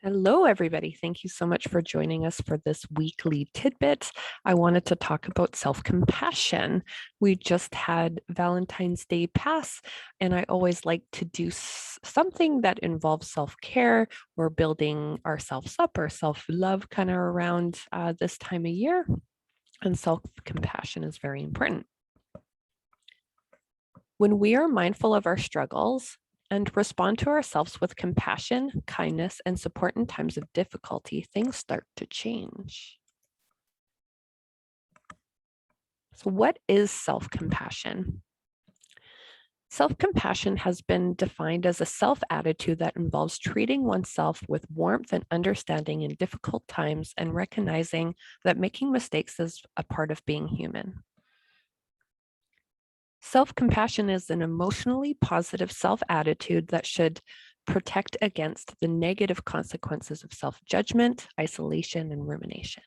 Hello, everybody. Thank you so much for joining us for this weekly tidbit. I wanted to talk about self-compassion. We just had Valentine's Day pass, and I always like to do something that involves self-care or building ourselves up or self-love kind of around this time of year. And self-compassion is very important. When we are mindful of our struggles, and respond to ourselves with compassion, kindness, and support in times of difficulty, things start to change. So what is self-compassion? Self-compassion has been defined as a self-attitude that involves treating oneself with warmth and understanding in difficult times and recognizing that making mistakes is a part of being human. Self-compassion is an emotionally positive self-attitude that should protect against the negative consequences of self-judgment, isolation, and rumination.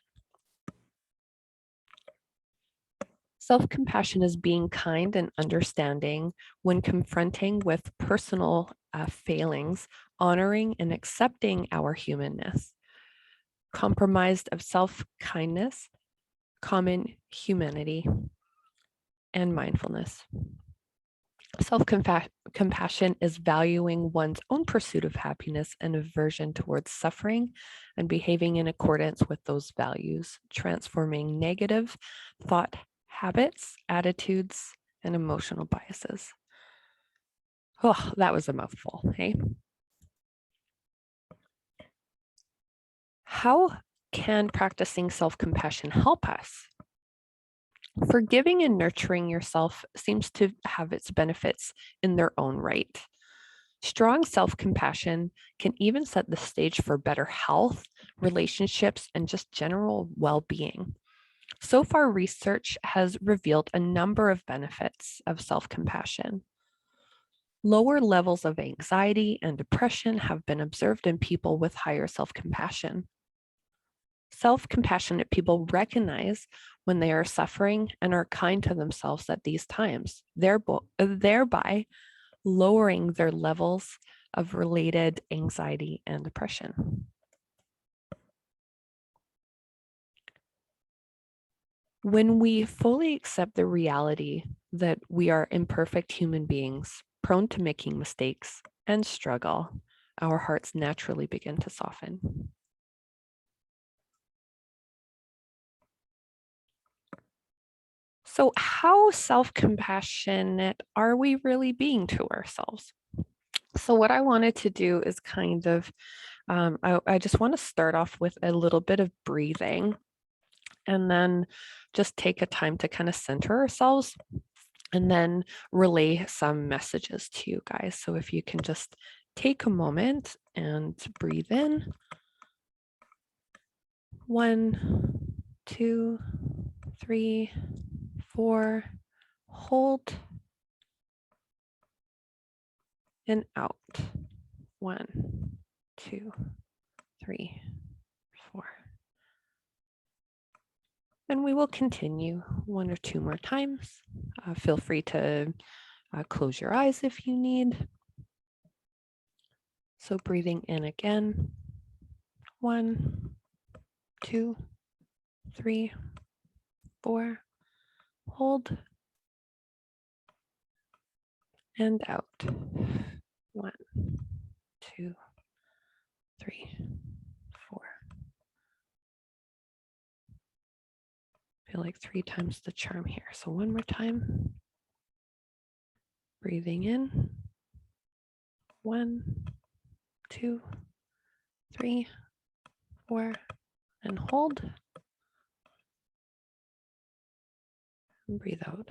Self-compassion is being kind and understanding when confronting with personal failings, honoring and accepting our humanness, comprised of self-kindness, common humanity, and mindfulness. Self-compassion is valuing one's own pursuit of happiness and aversion towards suffering and behaving in accordance with those values, transforming negative thought habits, attitudes, and emotional biases. Oh, that was a mouthful, hey? How can practicing self-compassion help us? Forgiving and nurturing yourself seems to have its benefits in their own right. Strong self-compassion can even set the stage for better health, relationships, and just general well-being. So far, research has revealed a number of benefits of self-compassion. Lower levels of anxiety and depression have been observed in people with higher self-compassion. Self-compassionate people recognize when they are suffering and are kind to themselves at these times, thereby lowering their levels of related anxiety and depression. When we fully accept the reality that we are imperfect human beings, prone to making mistakes and struggle, our hearts naturally begin to soften. So how self-compassionate are we really being to ourselves? So what I wanted to do is kind of, I just want to start off with a little bit of breathing and then just take a time to kind of center ourselves and then relay some messages to you guys. So if you can just take a moment and breathe in. 1, 2, 3, 4, hold, and out. 1, 2, 3, 4. And we will continue 1 or 2 more times. Feel free to close your eyes if you need. So breathing in again. 1, 2, 3, 4. Hold. And out. 1, 2, 3, 4. Feel like 3 times the charm here. So 1 more time. Breathing in. 1, 2, 3, 4, and hold. And breathe out.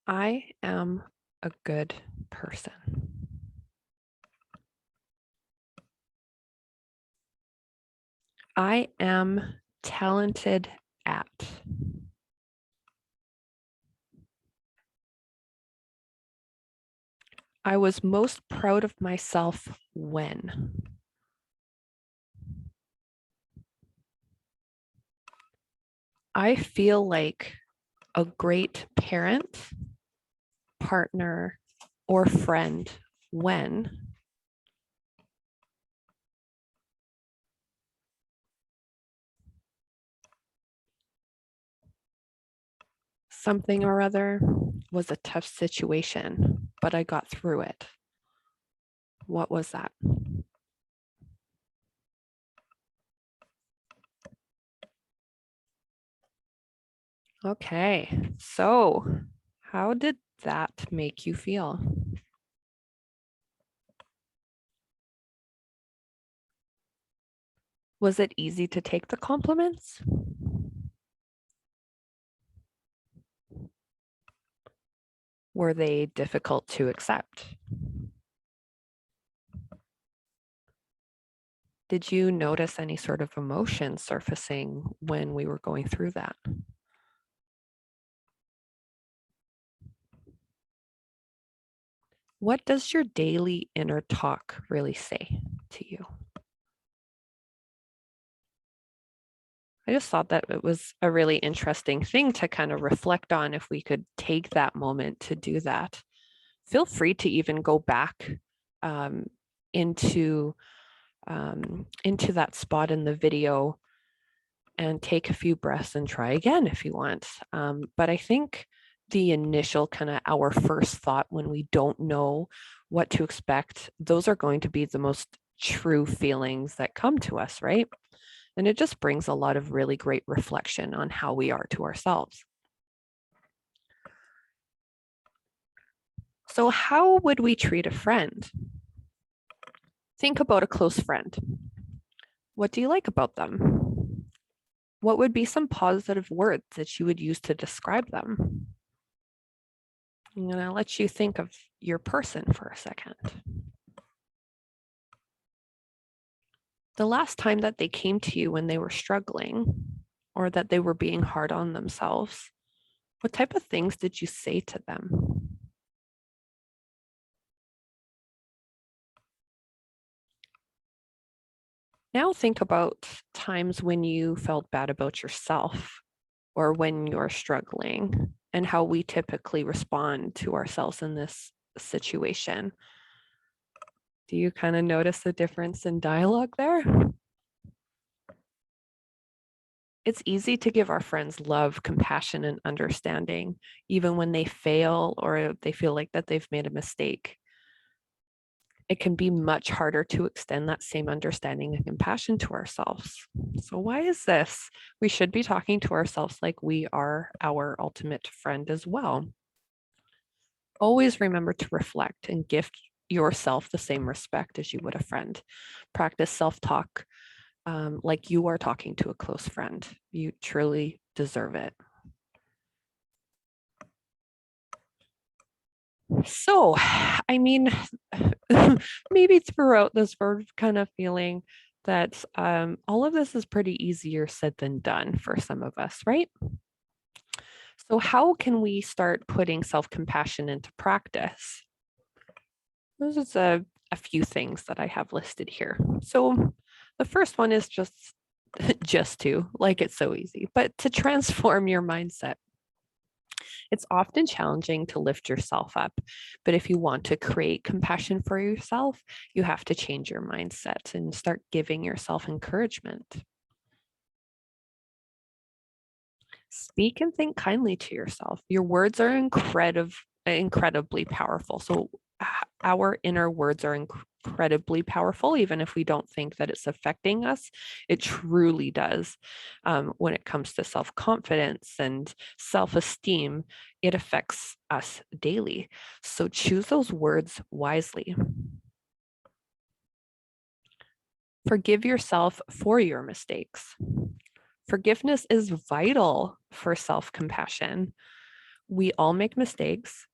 I am a good person. I am talented at. I was most proud of myself when. I feel like a great parent partner, or friend when something or other was a tough situation, but I got through it. What was that? Okay, so how did that make you feel? Was it easy to take the compliments? Were they difficult to accept? Did you notice any sort of emotion surfacing when we were going through that? What does your daily inner talk really say to you? I just thought that it was a really interesting thing to kind of reflect on if we could take that moment to do that. Feel free to even go back um, into that spot in the video and take a few breaths and try again if you want. But I think the initial kind of our first thought when we don't know what to expect, those are going to be the most true feelings that come to us, right? And it just brings a lot of really great reflection on how we are to ourselves. So how would we treat a friend? Think about a close friend. What do you like about them? What would be some positive words that you would use to describe them? I'm going to let you think of your person for a second. The last time that they came to you when they were struggling or that they were being hard on themselves, what type of things did you say to them? Now think about times when you felt bad about yourself or when you're struggling and how we typically respond to ourselves in this situation. Do you kind of notice the difference in dialogue there? It's easy to give our friends love, compassion, and understanding, even when they fail or they feel like that they've made a mistake. It can be much harder to extend that same understanding and compassion to ourselves. So why is this? We should be talking to ourselves like we are our ultimate friend as well. Always remember to reflect and gift yourself the same respect as you would a friend. Practice self-talk like you are talking to a close friend. You truly deserve it. So, I mean, maybe throughout this, we're kind of feeling that all of this is pretty easier said than done for some of us, right? So, how can we start putting self-compassion into practice? This is a few things that I have listed here. So, the first one is just to, like it's so easy, but to transform your mindset. It's often challenging to lift yourself up, but if you want to create compassion for yourself, you have to change your mindset and start giving yourself encouragement. Speak and think kindly to yourself. Your words are incredibly powerful. So our inner words are incredibly powerful, even if we don't think that it's affecting us. It truly does. When it comes to self-confidence and self-esteem, it affects us daily. So choose those words wisely. Forgive yourself for your mistakes. Forgiveness is vital for self-compassion. We all make mistakes,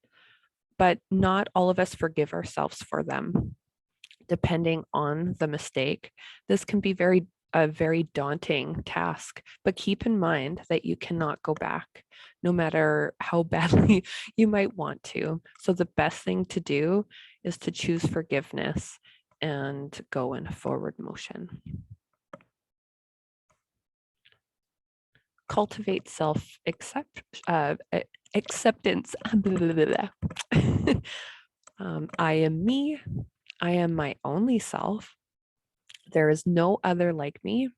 but not all of us forgive ourselves for them. Depending on the mistake, this can be a very daunting task, but keep in mind that you cannot go back no matter how badly you might want to. So the best thing to do is to choose forgiveness and go in a forward motion. Cultivate acceptance. I am me. I am my only self. There is no other like me,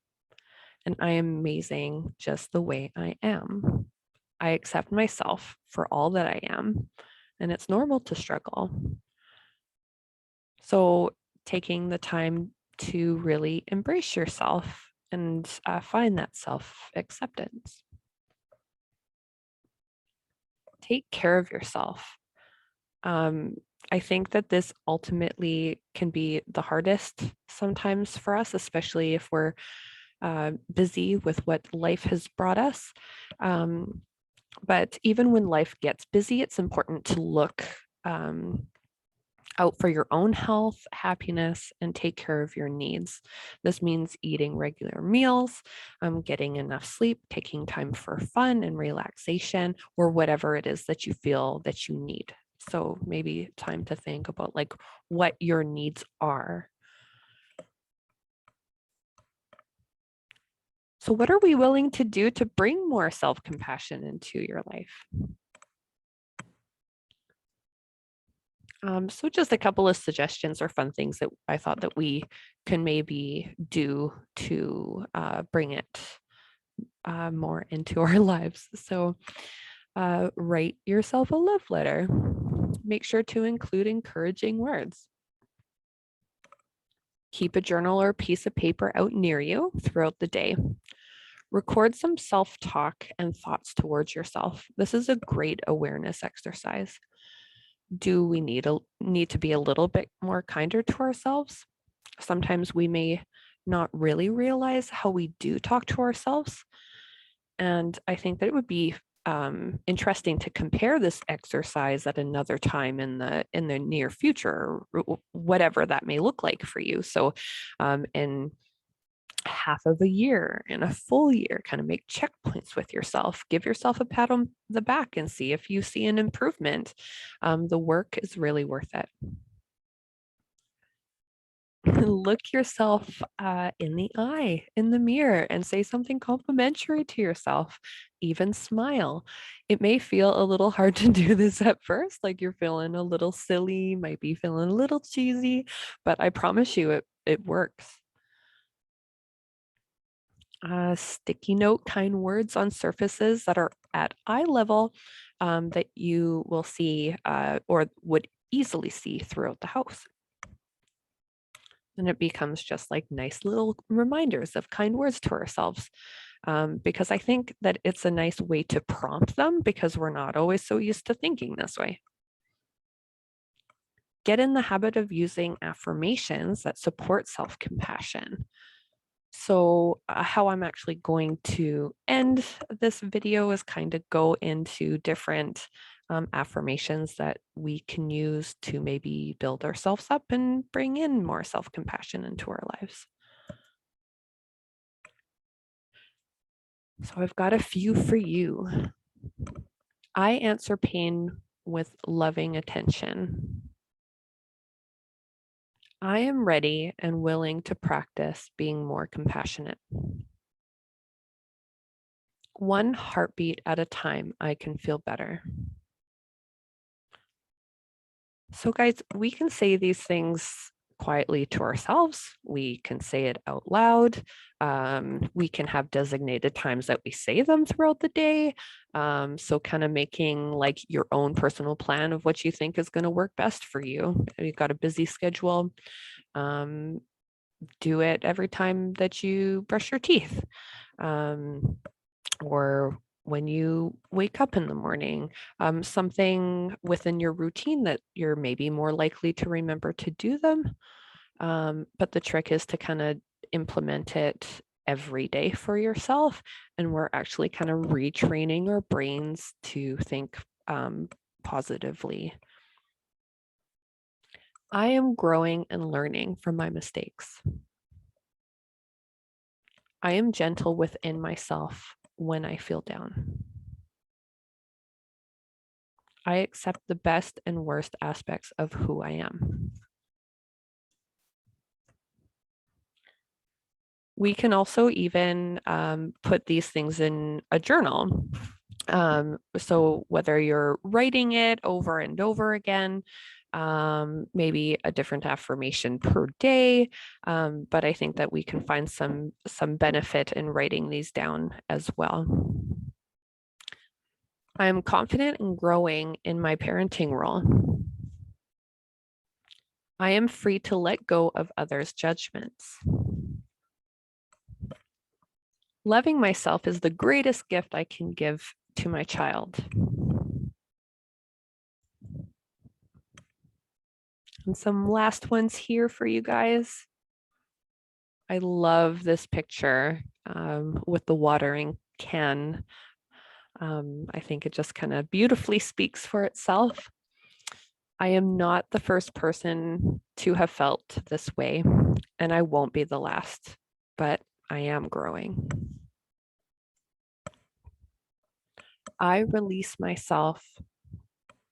and I am amazing just the way I am. I accept myself for all that I am, and it's normal to struggle. So, taking the time to really embrace yourself and find that self acceptance. Take care of yourself. I think that this ultimately can be the hardest sometimes for us, especially if we're busy with what life has brought us. But even when life gets busy, it's important to look out for your own health, happiness, and take care of your needs. This means eating regular meals, getting enough sleep, taking time for fun and relaxation, or whatever it is that you feel that you need. So maybe time to think about like what your needs are. So what are we willing to do to bring more self-compassion into your life? So just a couple of suggestions or fun things that I thought that we can maybe do to bring it more into our lives. So write yourself a love letter. Make sure to include encouraging words. Keep a journal or a piece of paper out near you throughout the day. Record some self-talk and thoughts towards yourself. This is a great awareness exercise. Do we need to be a little bit more kinder to ourselves? Sometimes we may not really realize how we do talk to ourselves. And I think that it would be interesting to compare this exercise at another time in the near future, or whatever that may look like for you. So in half of a year, in a full year, kind of make checkpoints with yourself. Give yourself a pat on the back and see if you see an improvement. The work is really worth it. Look yourself in the eye, in the mirror, and say something complimentary to yourself. Even smile. It may feel a little hard to do this at first, like you're feeling a little silly, might be feeling a little cheesy, but I promise you it works. Sticky note kind words on surfaces that are at eye level that you will see or would easily see throughout the house. And it becomes just like nice little reminders of kind words to ourselves. Because I think that it's a nice way to prompt them because we're not always so used to thinking this way. Get in the habit of using affirmations that support self-compassion. So how I'm actually going to end this video is kind of go into different affirmations that we can use to maybe build ourselves up and bring in more self-compassion into our lives. So I've got a few for you. I answer pain with loving attention. I am ready and willing to practice being more compassionate. One heartbeat at a time, I can feel better. So guys, we can say these things quietly to ourselves. We can say it out loud. We can have designated times that we say them throughout the day. So kind of making like your own personal plan of what you think is going to work best for you. You've got a busy schedule. Do it every time that you brush your teeth. Or when you wake up in the morning, something within your routine that you're maybe more likely to remember to do them. But the trick is to kind of implement it every day for yourself. And we're actually kind of retraining our brains to think positively. I am growing and learning from my mistakes. I am gentle within myself when I feel down. I accept the best and worst aspects of who I am. We can also even put these things in a journal. So whether you're writing it over and over again, maybe a different affirmation per day, but I think that we can find some benefit in writing these down as well. I am confident in growing in my parenting role. I am free to let go of others' judgments. Loving myself is the greatest gift I can give to my child. And some last ones here for you guys. I love this picture with the watering can. I think it just kind of beautifully speaks for itself. I am not the first person to have felt this way, and I won't be the last, but I am growing. I release myself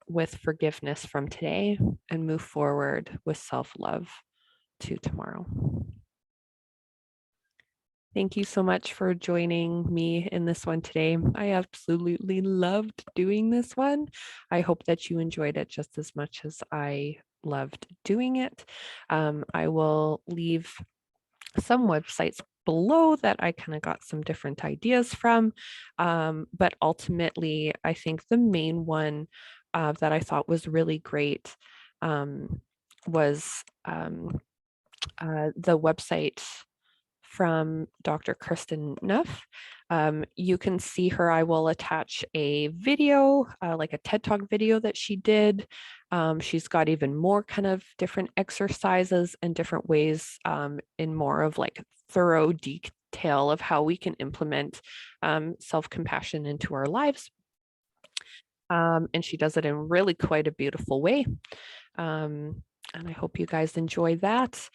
with forgiveness from today and move forward with self-love to tomorrow. Thank you so much for joining me in this one today. I absolutely loved doing this one. I hope that you enjoyed it just as much as I loved doing it. I will leave some websites below that I kind of got some different ideas from. But ultimately, I think the main one that I thought was really great was the website from Dr. Kristen Neff. You can see her. I will attach a video, like a TED Talk video that she did. She's got even more kind of different exercises and different ways in more of like thorough detail of how we can implement self-compassion into our lives. And she does it in really quite a beautiful way. And I hope you guys enjoy that.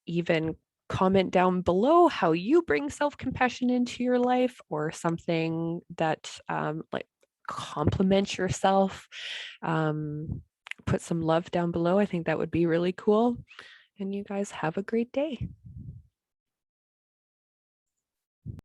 Even comment down below how you bring self-compassion into your life or something that like compliments yourself. Put some love down below. I think that would be really cool. And you guys have a great day.